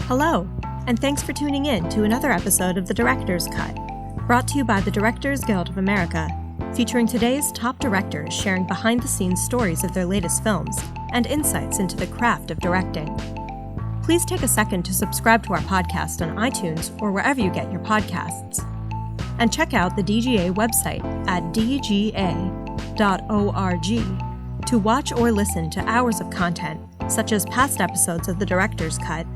Hello, and thanks for tuning in to another episode of The Director's Cut, brought to you by the Directors Guild of America, featuring today's top directors sharing behind-the-scenes stories of their latest films and insights into the craft of directing. Please take a second to subscribe to our podcast on iTunes or wherever you get your podcasts. And check out the DGA website at dga.org to watch or listen to hours of content, such as past episodes of The Director's Cut,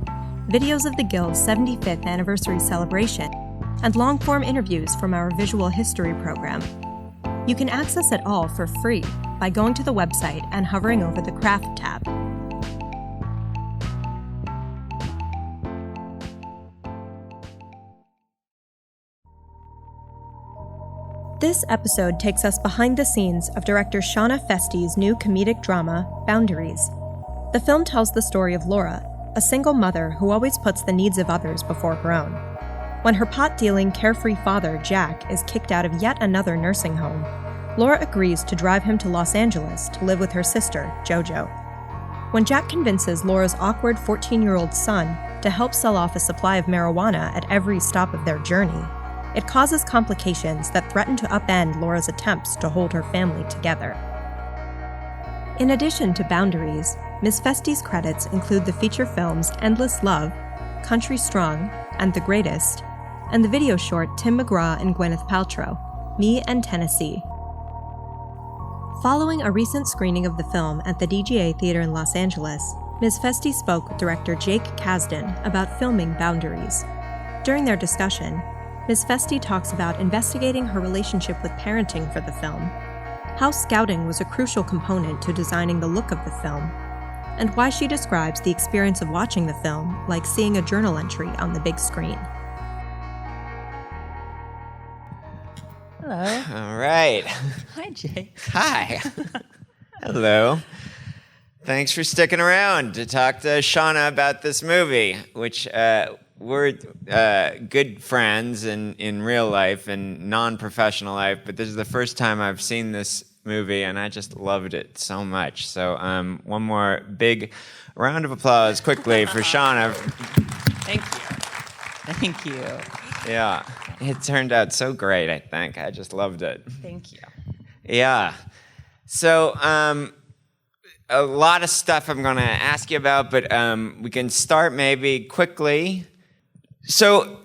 videos of the Guild's 75th anniversary celebration, and long-form interviews from our visual history program. You can access it all for free by going to the website and hovering over the Craft tab. This episode takes us behind the scenes of director Shana Feste's new comedic drama, Boundaries. The film tells the story of Laura, a single mother who always puts the needs of others before her own. When her pot-dealing, carefree father, Jack, is kicked out of yet another nursing home, Laura agrees to drive him to Los Angeles to live with her sister, Jojo. When Jack convinces Laura's awkward 14-year-old son to help sell off a supply of marijuana at every stop of their journey, it causes complications that threaten to upend Laura's attempts to hold her family together. In addition to Boundaries, Ms. Feste's credits include the feature films Endless Love, Country Strong, and The Greatest, and the video short Tim McGraw and Gwyneth Paltrow, Me and Tennessee. Following a recent screening of the film at the DGA Theater in Los Angeles, Ms. Feste spoke with director Jake Kasdan about filming Boundaries. During their discussion, Ms. Feste talks about investigating her relationship with parenting for the film, how scouting was a crucial component to designing the look of the film, and why she describes the experience of watching the film like seeing a journal entry on the big screen. Hello. All right. Hi, Jake. Hi. Hello. Thanks for sticking around to talk to Shana about this movie, which we're good friends in real life and non-professional life, but this is the first time I've seen this movie, and I just loved it so much. So one more big round of applause quickly for Shana. Thank you. Thank you. Yeah, it turned out so great, I think. I just loved it. Thank you. Yeah. So a lot of stuff I'm going to ask you about, but we can start maybe quickly. So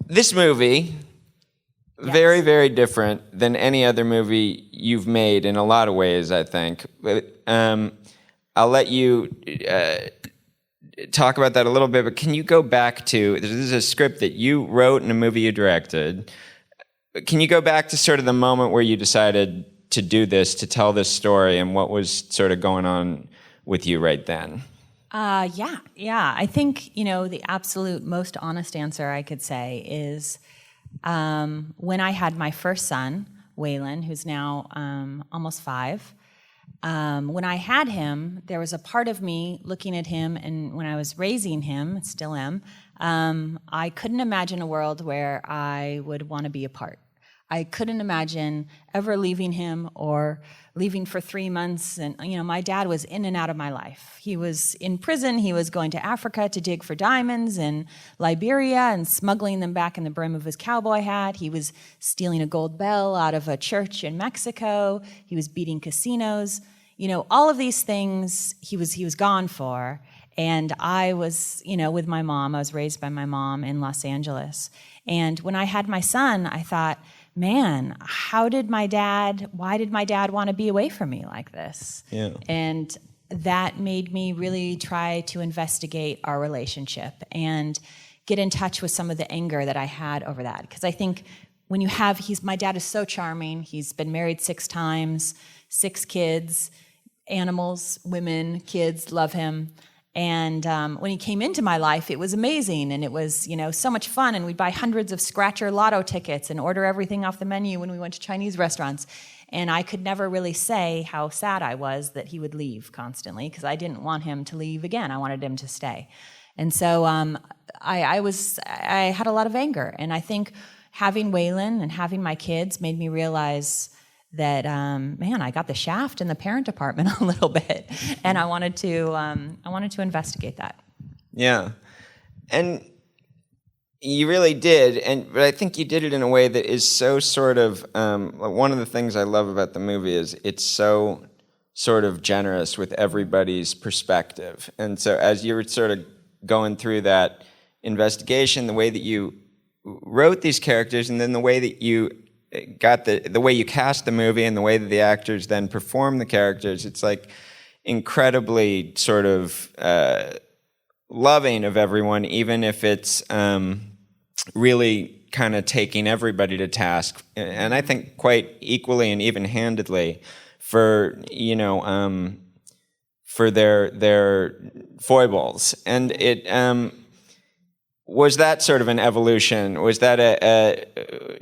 this movie, yes, very, very different than any other movie you've made in a lot of ways, I think. But I'll let you talk about that a little bit, but can you go back to, this is a script that you wrote and a movie you directed. Can you go back to sort of the moment where you decided to do this, to tell this story, and what was sort of going on with you right then? Yeah. I think, the absolute most honest answer I could say is when I had my first son, Waylon, who's now almost 5, when I had him, there was a part of me looking at him, and when I was raising him, still am, I couldn't imagine a world where I would want to be apart. I couldn't imagine ever leaving him or leaving for 3 months. And, my dad was in and out of my life. He was in prison. He was going to Africa to dig for diamonds in Liberia and smuggling them back in the brim of his cowboy hat. He was stealing a gold bell out of a church in Mexico. He was beating casinos. All of these things he was gone for. And I was, with my mom. I was raised by my mom in Los Angeles. And when I had my son, I thought, man, why did my dad want to be away from me like this? Yeah. And that made me really try to investigate our relationship and get in touch with some of the anger that I had over that. Because I think when my dad is so charming. He's been married 6 times, 6 kids, animals, women, kids love him. And when he came into my life, it was amazing, and it was, so much fun, and we'd buy hundreds of scratcher lotto tickets and order everything off the menu when we went to Chinese restaurants. And I could never really say how sad I was that he would leave constantly, because I didn't want him to leave again. I wanted him to stay. And so I had a lot of anger, and I think having Waylon and having my kids made me realize that, I got the shaft in the parent department a little bit, and I wanted to investigate that. Yeah. And you really did, but I think you did it in a way that is so sort of, one of the things I love about the movie is it's so sort of generous with everybody's perspective. And so as you were sort of going through that investigation, the way that you wrote these characters, and then the way that you got the way you cast the movie and the way that the actors then perform the characters, it's like incredibly sort of loving of everyone, even if it's really kind of taking everybody to task, and I think quite equally and even-handedly for for their foibles. And it was that sort of an evolution? Was that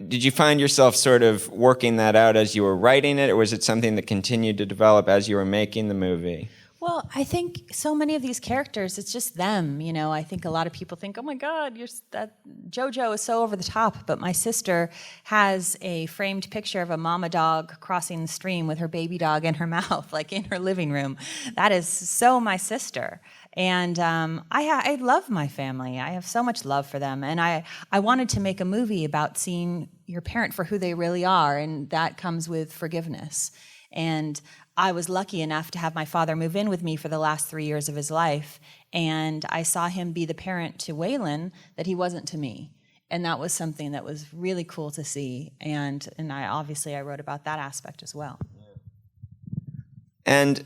did you find yourself sort of working that out as you were writing it, or was it something that continued to develop as you were making the movie? Well, I think so many of these characters, it's just them. I think a lot of people think, oh my God, that Jojo is so over the top. But my sister has a framed picture of a mama dog crossing the stream with her baby dog in her mouth, like in her living room. That is so my sister. And I love my family. I have so much love for them. And I wanted to make a movie about seeing your parent for who they really are. And that comes with forgiveness. And I was lucky enough to have my father move in with me for the last 3 years of his life, and I saw him be the parent to Waylon that he wasn't to me. And that was something that was really cool to see, and I wrote about that aspect as well. And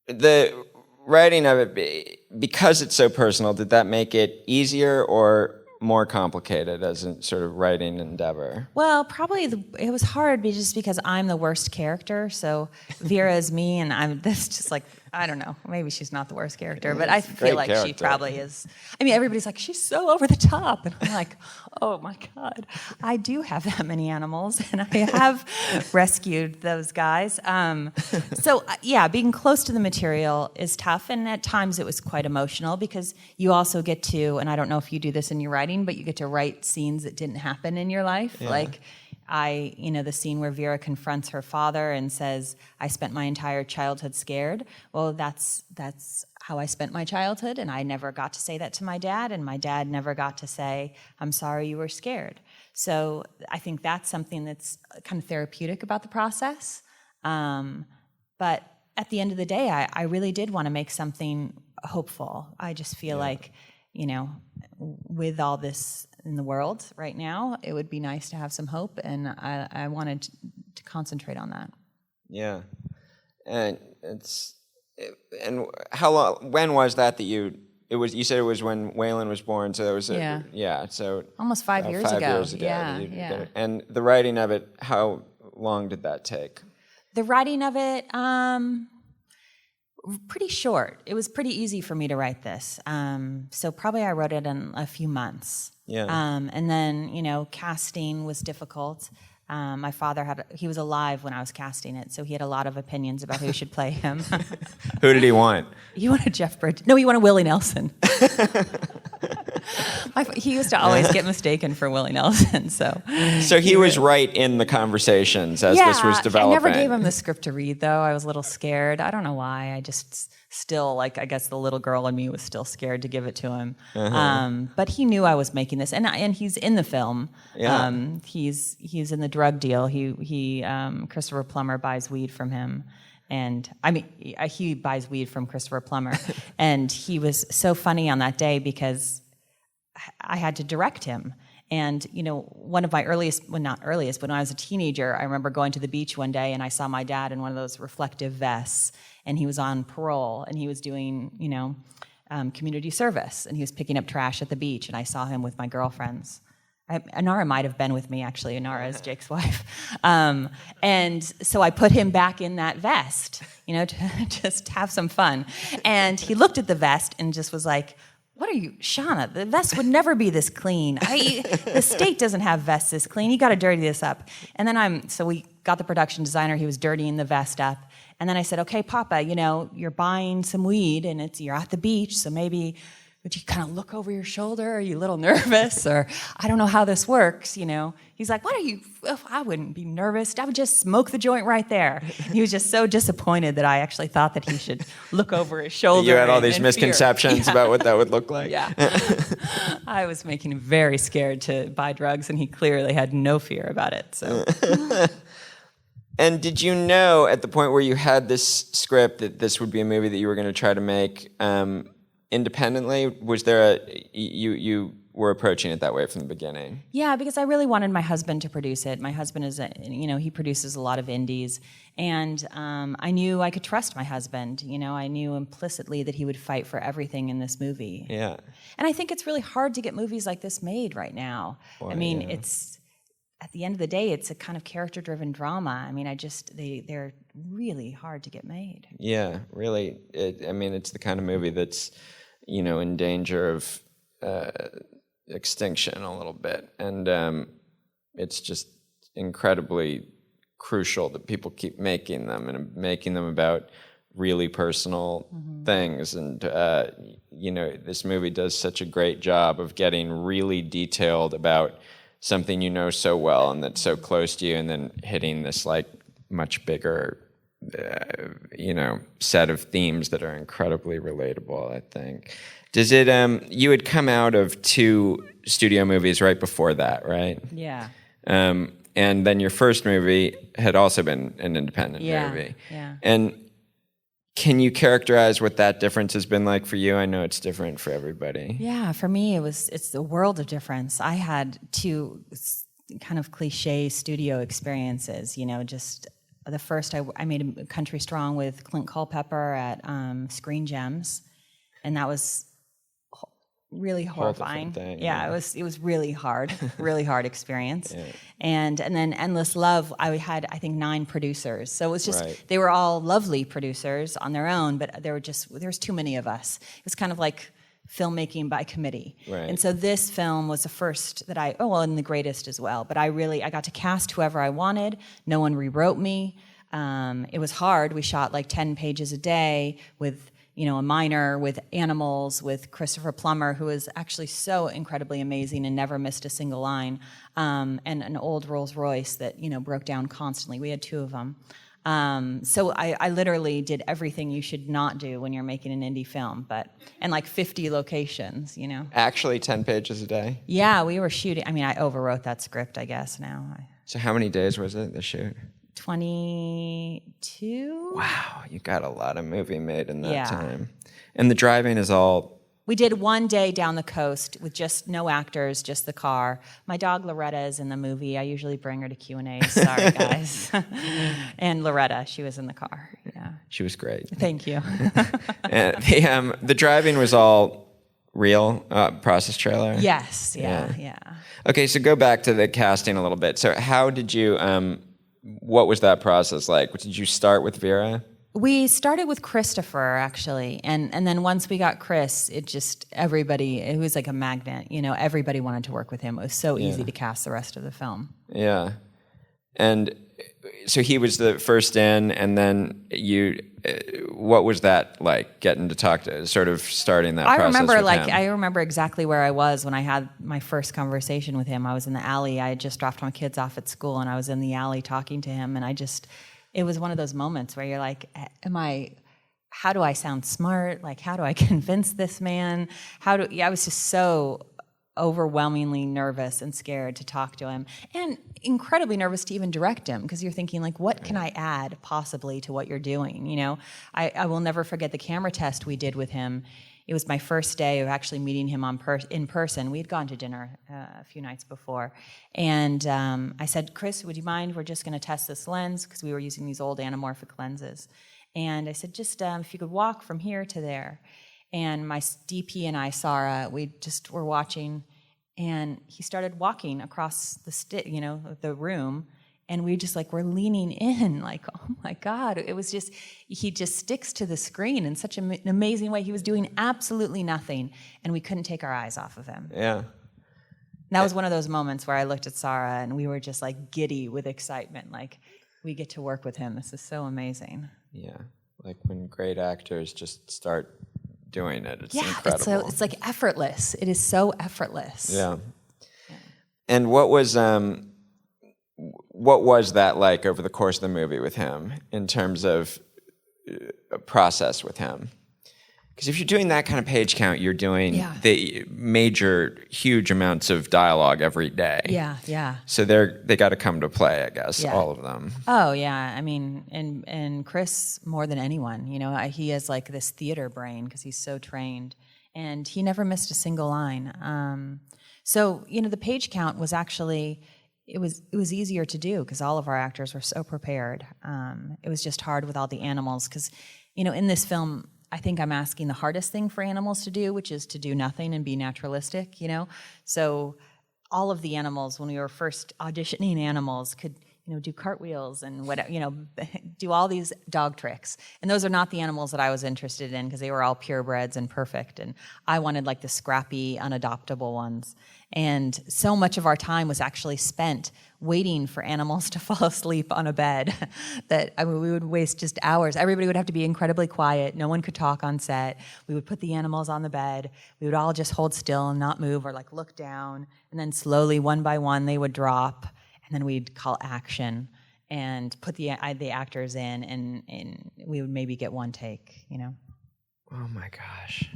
the writing of it, because it's so personal, did that make it easier or more complicated as a sort of writing endeavor? Well, probably it was hard just because I'm the worst character. So Vera is me, and I'm this just like, I don't know, maybe she's not the worst character, but I feel like she probably is. I mean, everybody's like, she's so over the top. And I'm like, oh my God, I do have that many animals, and I have rescued those guys. Yeah, being close to the material is tough, and at times it was quite emotional because you also get to, and I don't know if you do this in your writing, but you get to write scenes that didn't happen in your life. Yeah. Like, the scene where Vera confronts her father and says, I spent my entire childhood scared. Well, that's how I spent my childhood, and I never got to say that to my dad, and my dad never got to say, I'm sorry you were scared. So I think that's something that's kind of therapeutic about the process. But at the end of the day, I really did want to make something hopeful. I just feel like, with all this in the world right now, it would be nice to have some hope, and I wanted to concentrate on that. Yeah, and how long? When was that you? It was. You said it was when Waylon was born, so it was. So almost 5 years ago. 5 years ago. Yeah. And the writing of it, how long did that take? The writing of it, pretty short. It was pretty easy for me to write this. So probably I wrote it in a few months. Yeah. And then, casting was difficult. My father he was alive when I was casting it, so he had a lot of opinions about who should play him. Who did he want? He wanted Jeff Bridges. No, he wanted Willie Nelson. He used to always get mistaken for Willie Nelson. So he was right in the conversations as this was developing. I never gave him the script to read, though. I was a little scared. I don't know why. I just still, I guess the little girl in me was still scared to give it to him. Uh-huh. But he knew I was making this, and he's in the film. Yeah. He's in the drug deal. He Christopher Plummer buys weed from him. And he buys weed from Christopher Plummer. And he was so funny on that day because I had to direct him. And, one of my earliest, well, not earliest, but when I was a teenager, I remember going to the beach one day and I saw my dad in one of those reflective vests, and he was on parole, and he was doing, community service, and he was picking up trash at the beach, and I saw him with my girlfriends. Inara might have been with me, actually. Inara is Jake's wife. And so I put him back in that vest, to just have some fun. And he looked at the vest and just was like, what are you, Shana, the vest would never be this clean. The state doesn't have vests this clean. You got to dirty this up. And then so we got the production designer. He was dirtying the vest up. And then I said, okay, Papa, you're buying some weed, and you're at the beach, so maybe would you kind of look over your shoulder? Are you a little nervous? Or I don't know how this works, you know. He's like, what are you, I wouldn't be nervous. I would just smoke the joint right there. He was just so disappointed that I actually thought that he should look over his shoulder. You had all these misconceptions about what that would look like. Yeah. I was making him very scared to buy drugs, and he clearly had no fear about it. So. And did you know at the point where you had this script that this would be a movie that you were going to try to make independently? Was there you were approaching it that way from the beginning? Yeah, because I really wanted my husband to produce it. My husband is, he produces a lot of indies, and I knew I could trust my husband. You know, I knew implicitly that he would fight for everything in this movie. Yeah. And I think it's really hard to get movies like this made right now. Boy, I mean, yeah. it's at the end of the day, it's a kind of character-driven drama. I mean, they're really hard to get made. Yeah, really. It's the kind of movie that's, in danger of extinction a little bit, and it's just incredibly crucial that people keep making them and making them about really personal things. And this movie does such a great job of getting really detailed about something you know so well and that's so close to you, and then hitting this like much bigger set of themes that are incredibly relatable, I think. Does it you had come out of 2 studio movies right before that, right? Yeah. And then your first movie had also been an independent movie. Yeah. And can you characterize what that difference has been like for you? I know it's different for everybody. Yeah, for me, it's the world of difference. I had 2 kind of cliche studio experiences, just the first, I made a Country Strong with Clint Culpepper at Screen Gems, and that was really horrifying. Thing, yeah, it was really hard experience. Yeah. And then Endless Love, I had I think 9 producers. So it was just They were all lovely producers on their own, but there was too many of us. It was kind of like filmmaking by committee. Right. And so this film was the first that and the greatest as well. But I got to cast whoever I wanted. No one rewrote me. It was hard. We shot like 10 pages a day with a minor, with animals, with Christopher Plummer, who was actually so incredibly amazing and never missed a single line, and an old Rolls Royce that, broke down constantly. We had 2 of them. So I literally did everything you should not do when you're making an indie film, and like 50 locations, Actually 10 pages a day? Yeah, we were shooting. I mean, I overwrote that script, I guess, now. So how many days was it, the shoot? 22. Wow, you got a lot of movie made in that time. And the driving is all... We did 1 day down the coast with just no actors, just the car. My dog Loretta is in the movie. I usually bring her to Q&As. Sorry, guys. And Loretta, she was in the car. Yeah, she was great. Thank you. And the driving was all real, process trailer? Yes, yeah. Okay, so go back to the casting a little bit. So how did you... what was that process like? Did you start with Vera? We started with Christopher, actually, and then once we got Chris, it was like a magnet. Everybody wanted to work with him. It was so easy to cast the rest of the film. Yeah, and so he was the first in, and then you. What was that like? Getting to talk to, sort of starting that process with him? I remember exactly where I was when I had my first conversation with him. I was in the alley. I had just dropped my kids off at school, and I was in the alley talking to him, and it was one of those moments where you're like, how do I sound smart? Like, how do I convince this man? I was just so overwhelmingly nervous and scared to talk to him, and incredibly nervous to even direct him, because you're thinking, like, what can I add possibly to what you're doing? I will never forget the camera test we did with him. It was my first day of actually meeting him in person. We had gone to dinner a few nights before. And I said, Chris, would you mind? We're just going to test this lens, because we were using these old anamorphic lenses. And I said, just if you could walk from here to there. And my DP and I, Sarah, we just were watching, and he started walking across the room. And we just were leaning in, like, oh my God. It was just, he just sticks to the screen in such an amazing way. He was doing absolutely nothing, and we couldn't take our eyes off of him. Yeah. And that was one of those moments where I looked at Sarah, and we were just giddy with excitement. Like, we get to work with him. This is so amazing. Yeah. Like when great actors just start doing it. It's incredible. It's like effortless. It is so effortless. Yeah. And what was that like over the course of the movie with him in terms of a process with him? Because if you're doing that kind of page count, you're doing the major, huge amounts of dialogue every day. Yeah. So they got to come to play, I guess, all of them. Oh yeah, I mean, and Chris more than anyone, he has like this theater brain because he's so trained, and he never missed a single line. So the page count was actually it was easier to do because all of our actors were so prepared. It was just hard with all the animals because in this film, I think I'm asking the hardest thing for animals to do, which is to do nothing and be naturalistic, So all of the animals, when we were first auditioning animals, could, do cartwheels and whatever, do all these dog tricks. And those are not the animals that I was interested in because they were all purebreds and perfect. And I wanted like the scrappy, unadoptable ones. And so much of our time was actually spent waiting for animals to fall asleep on a bed that we would waste just hours. Everybody would have to be incredibly quiet. No one could talk on set. We would put the animals on the bed. We would all just hold still and not move or like look down. And then slowly, one by one, they would drop. And then we'd call action and put the actors in, and we would maybe get one take, Oh my gosh.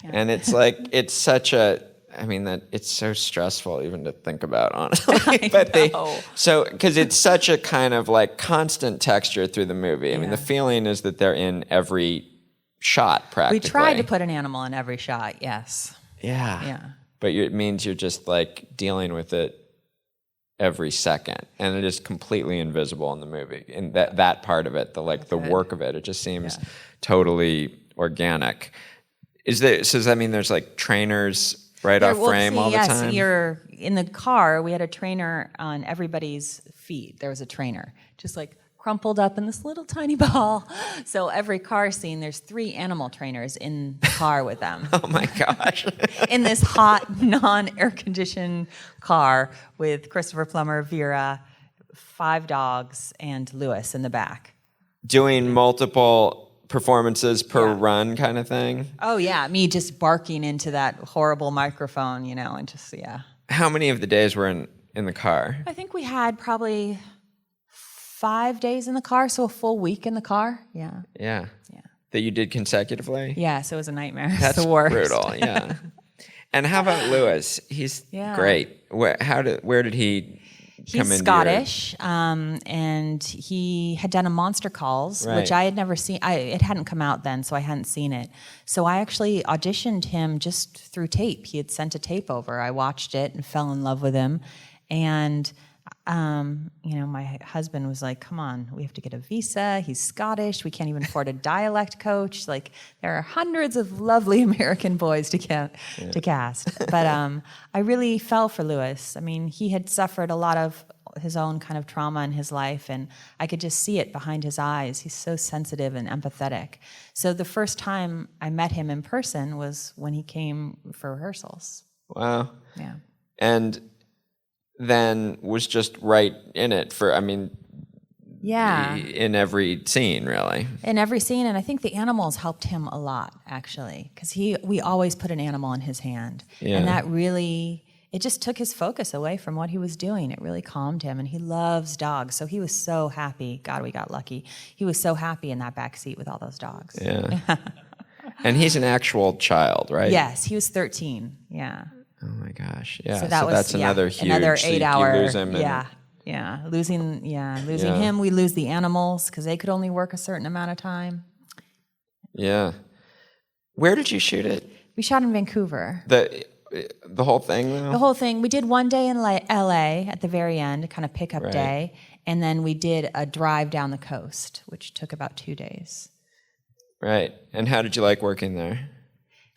Yeah. And it's like, it's so stressful even to think about, honestly. Because it's such a kind of like constant texture through the movie. I mean, the feeling is that they're in every shot practically. We tried to put an animal in every shot, yes. Yeah. But it means you're just like dealing with it every second, and it is completely invisible in the movie. And that part of it, the work of it just seems totally organic. Does that mean there's like trainers off frame all the time? Yes, you're in the car. We had a trainer on everybody's feet. There was a trainer, just like crumpled up in this little tiny ball. So every car scene, there's 3 animal trainers in the car with them. Oh my gosh. In this hot, non-air conditioned car with Christopher Plummer, Vera, 5 dogs, and Lewis in the back. Doing multiple performances per run kind of thing? Oh yeah, me just barking into that horrible microphone, and just, How many of the days were in the car? I think we had probably 5 days in the car, so a full week in the car. Yeah. That you did consecutively? Yeah, so it was a nightmare. That's the worst. Brutal, yeah. And how about Lewis? He's great. Where did he come into? He's Scottish, and he had done a Monster Calls, which I had never seen. It hadn't come out then, so I hadn't seen it. So I actually auditioned him just through tape. He had sent a tape over. I watched it and fell in love with him, and my husband was like, come on, we have to get a visa. He's Scottish. We can't even afford a dialect coach. Like, there are hundreds of lovely American boys to cast. But I really fell for Lewis. I mean, he had suffered a lot of his own kind of trauma in his life, and I could just see it behind his eyes. He's so sensitive and empathetic. So the first time I met him in person was when he came for rehearsals. Wow. Yeah. And then was just right in it in every scene, really. In every scene, and I think the animals helped him a lot, actually, because we always put an animal in his hand, and that really, it just took his focus away from what he was doing. It really calmed him, and he loves dogs, so he was so happy. God, we got lucky. He was so happy in that back seat with all those dogs. Yeah. And he's an actual child, right? Yes, he was 13, yeah. Oh my gosh! Yeah, so that's another huge. Another 8-hour. You lose him losing him. We lose the animals because they could only work a certain amount of time. Yeah, where did you shoot it? We shot in Vancouver. The whole thing, though? The whole thing. We did one day in LA at the very end, kind of pickup day, and then we did a drive down the coast, which took about 2 days. Right. And how did you like working there?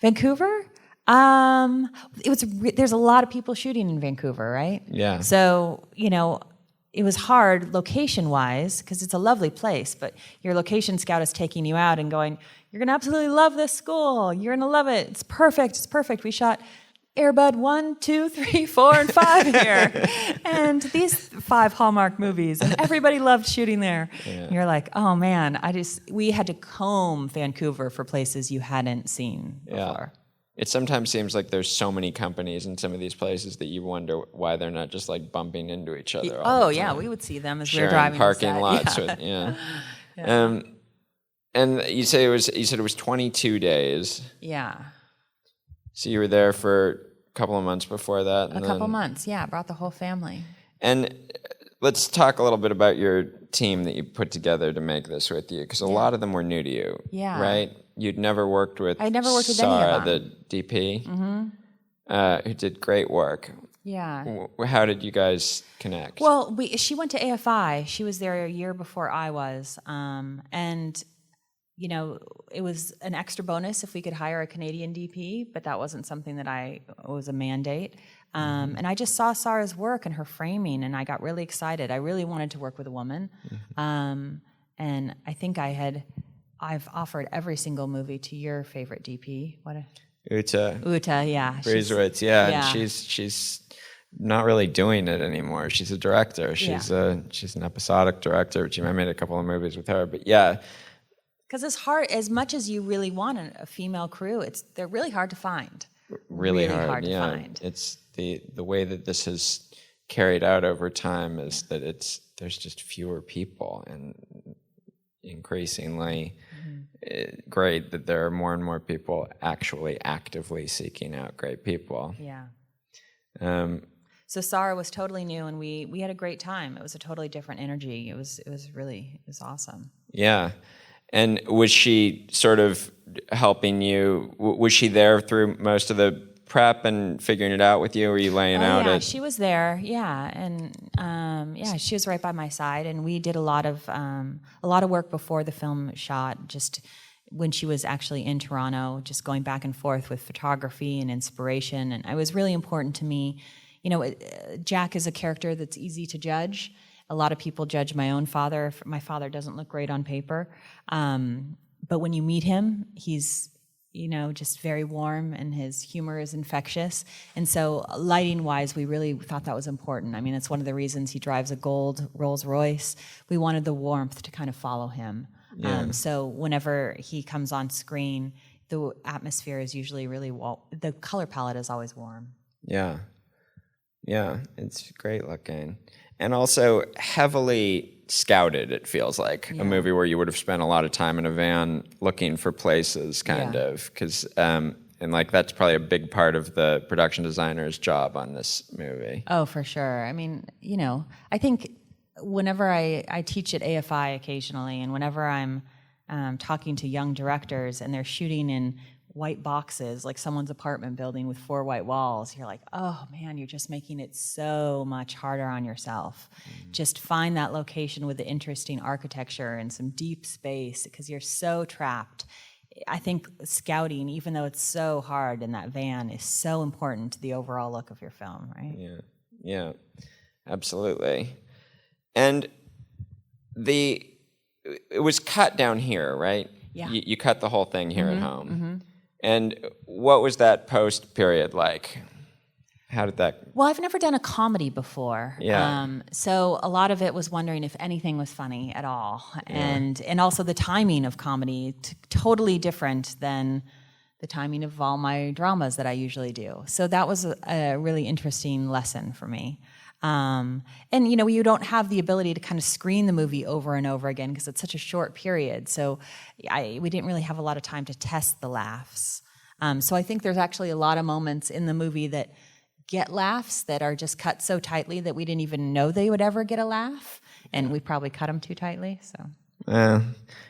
Vancouver. There's a lot of people shooting in Vancouver, right? Yeah. So, it was hard location-wise because it's a lovely place, but your location scout is taking you out and going, you're going to absolutely love this school. You're going to love it. It's perfect. We shot Airbud 1, 2, 3, 4, and 5 here. And these 5 Hallmark movies, and everybody loved shooting there. Yeah. And you're like, oh man, we had to comb Vancouver for places you hadn't seen before. It sometimes seems like there's so many companies in some of these places that you wonder why they're not just like bumping into each other. Oh yeah, we would see them as we were driving parking lots. And you said it was 22 days. Yeah. So you were there for a couple of months before that. A couple months, yeah. Brought the whole family. And let's talk a little bit about your team that you put together to make this with you, because a lot of them were new to you. Yeah. Right? You'd never worked with. I never worked with Sarah, any of them. the DP, who did great work. Yeah. How did you guys connect? Well, she went to AFI. She was there a year before I was, and. You know, it was an extra bonus if we could hire a Canadian DP, but that wasn't something that was a mandate. And I just saw Sarah's work and her framing, and I got really excited. I really wanted to work with a woman. And I think I've offered every single movie to your favorite DP. Uta, yeah. Briesewitz, yeah. And she's not really doing it anymore. She's a director. She's an episodic director. I made a couple of movies with her, but yeah. Because it's hard, as much as you really want a female crew, they're really hard to find. Really hard to find. It's the way that this has carried out over time is that there's just fewer people, and increasingly great that there are more and more people actually actively seeking out great people. Yeah. So Sarah was totally new, and we had a great time. It was a totally different energy. It was awesome. Yeah. And was she sort of helping you? Was she there through most of the prep and figuring it out with you? Or were you laying out? Yeah, she was there. Yeah, and she was right by my side, and we did a lot of work before the film shot. Just when she was actually in Toronto, just going back and forth with photography and inspiration, and it was really important to me. You know, Jack is a character that's easy to judge. A lot of people judge my own father. My father doesn't look great on paper. But when you meet him, he's, just very warm, and his humor is infectious. And so lighting-wise, we really thought that was important. I mean, it's one of the reasons he drives a gold Rolls Royce. We wanted the warmth to kind of follow him. Yeah. So whenever he comes on screen, the atmosphere is usually really the color palette is always warm. Yeah. Yeah, it's great looking. And also heavily scouted, it feels like. Yeah. A movie where you would have spent a lot of time in a van looking for places, kind of. Because, and that's probably a big part of the production designer's job on this movie. Oh, for sure. I mean, I think whenever I teach at AFI occasionally, and whenever I'm talking to young directors and they're shooting in white boxes, like someone's apartment building with 4 white walls, you're like, oh man, you're just making it so much harder on yourself. Just find that location with the interesting architecture and some deep space, because you're so trapped. I think scouting, even though it's so hard in that van, is so important to the overall look of your film, right? Yeah, absolutely. And it was cut down here, right? Yeah. You cut the whole thing here at home. Mm-hmm. And what was that post period like? How did that? Well, I've never done a comedy before. Yeah. So a lot of it was wondering if anything was funny at all. Yeah. And also the timing of comedy, totally different than the timing of all my dramas that I usually do. So that was a really interesting lesson for me. And you don't have the ability to kind of screen the movie over and over again because it's such a short period. So we didn't really have a lot of time to test the laughs. So I think there's actually a lot of moments in the movie that get laughs that are just cut so tightly that we didn't even know they would ever get a laugh, and we probably cut them too tightly. So.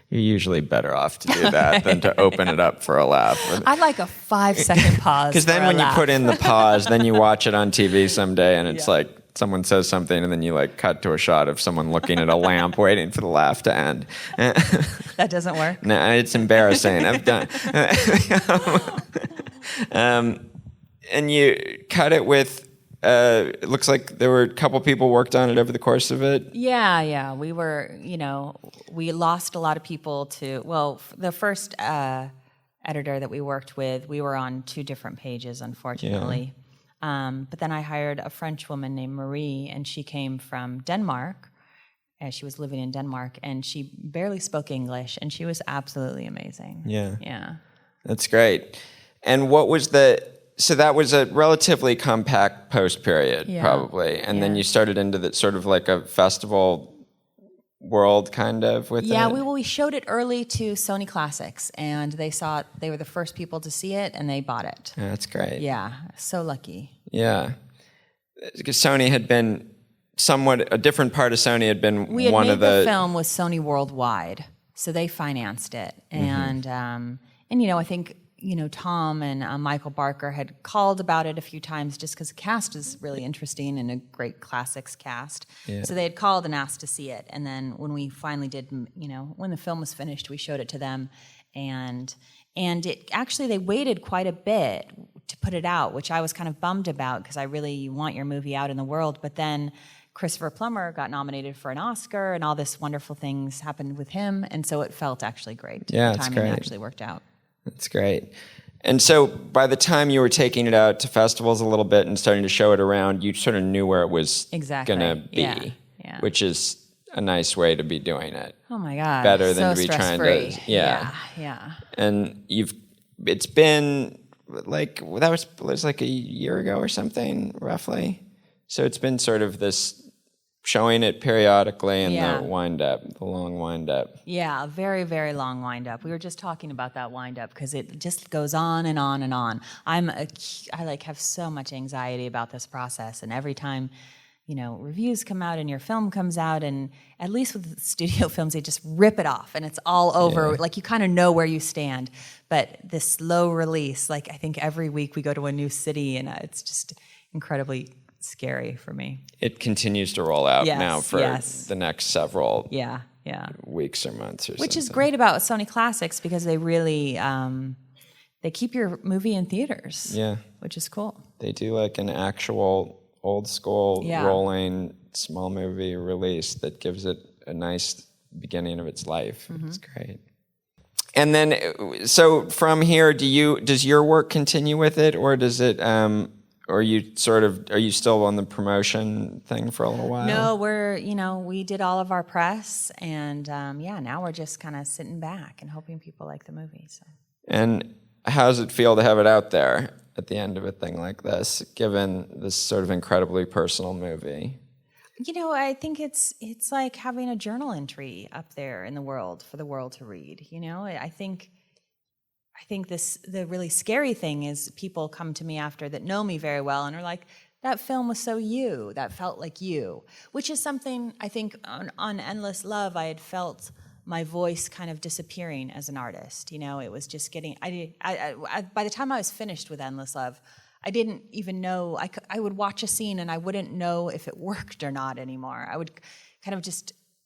You're usually better off to do that than to open it up for a laugh. I'd like a 5-second pause. Because then when you put in the pause, then you watch it on TV someday, and it's like someone says something, and then you cut to a shot of someone looking at a lamp waiting for the laugh to end. That doesn't work? No, it's embarrassing. I've done. And you cut it with. It looks like there were a couple people worked on it over the course of it. Yeah. We were, we lost a lot of people to. Well, the first editor that we worked with, we were on 2 different pages, unfortunately. But then I hired a French woman named Marie, and she came from Denmark. She was living in Denmark, and she barely spoke English, and she was absolutely amazing. Yeah. That's great. And so that was a relatively compact post period, probably. And then you started into the sort of like a festival world kind of with it? Yeah, we showed it early to Sony Classics, and they saw it. They were the first people to see it, and they bought it. Yeah, that's great. Yeah, so lucky. Yeah. Because Sony had been a different part of Sony had been we had one made of the film with Sony Worldwide, so they financed it. And I think Tom and Michael Barker had called about it a few times just because the cast is really interesting and a great classics cast. Yeah. So they had called and asked to see it. And then when we finally did, when the film was finished, we showed it to them. And it actually, they waited quite a bit to put it out, which I was kind of bummed about because I really want your movie out in the world. But then Christopher Plummer got nominated for an Oscar and all this wonderful things happened with him. And so it felt actually great. Yeah, the timing actually worked out. That's great. And so by the time you were taking it out to festivals a little bit and starting to show it around, you sort of knew where it was going to be, which is a nice way to be doing it. Oh my God. Better than so to be trying free. to, Yeah. And it's been like, that was like a year ago or something, roughly. So it's been sort of this showing it periodically and the long wind up. Yeah, a very, very long wind up. We were just talking about that wind up because it just goes on and on and on. I have so much anxiety about this process, and every time, reviews come out and your film comes out, and at least with studio films, they just rip it off and it's all over. Yeah. Like you kind of know where you stand. But this slow release, like I think every week we go to a new city, and it's just incredibly scary for me. It continues to roll out now for the next several weeks or months or something. Which is great about Sony Classics because they really they keep your movie in theaters. Yeah. Which is cool. They do like an actual old school rolling small movie release that gives it a nice beginning of its life. Mm-hmm. It's great. And then so from here does your work continue with it, or does it or are you still on the promotion thing for a little while? No, we did all of our press, and now we're just kind of sitting back and hoping people like the movie. So. And how does it feel to have it out there at the end of a thing like this, given this sort of incredibly personal movie? I think it's like having a journal entry up there in the world for the world to read. I think the really scary thing is people come to me after that know me very well and are like, that film was so you, that felt like you, which is something I think on Endless Love I had felt my voice kind of disappearing as an artist. It was just getting, by the time I was finished with Endless Love, I didn't even know, I would watch a scene and I wouldn't know if it worked or not anymore. I would kind of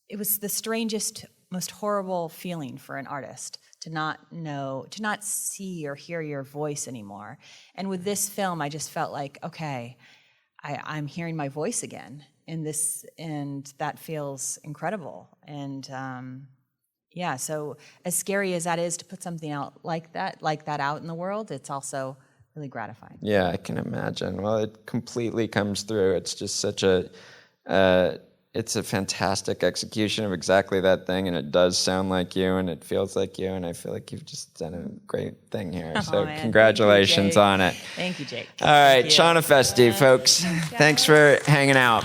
it was the strangest, most horrible feeling for an artist to not know, to not see or hear your voice anymore. And with this film, I just felt like, okay, I'm hearing my voice again in this, and that feels incredible. And so as scary as that is to put something out like that out in the world, it's also really gratifying. Yeah, I can imagine. Well, it completely comes through. It's just such it's a fantastic execution of exactly that thing, and it does sound like you, and it feels like you, and I feel like you've just done a great thing here. So congratulations on it. Thank you, Jake. All right, Shana Feste, folks. Thanks for hanging out.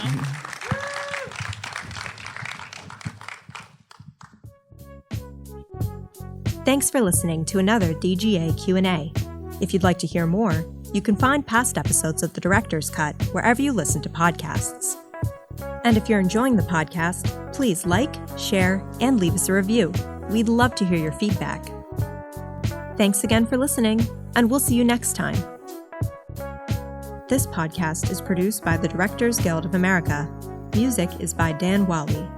Thanks for listening to another DGA Q&A. If you'd like to hear more, you can find past episodes of The Director's Cut wherever you listen to podcasts. And if you're enjoying the podcast, please like, share, and leave us a review. We'd love to hear your feedback. Thanks again for listening, and we'll see you next time. This podcast is produced by the Directors Guild of America. Music is by Dan Wally.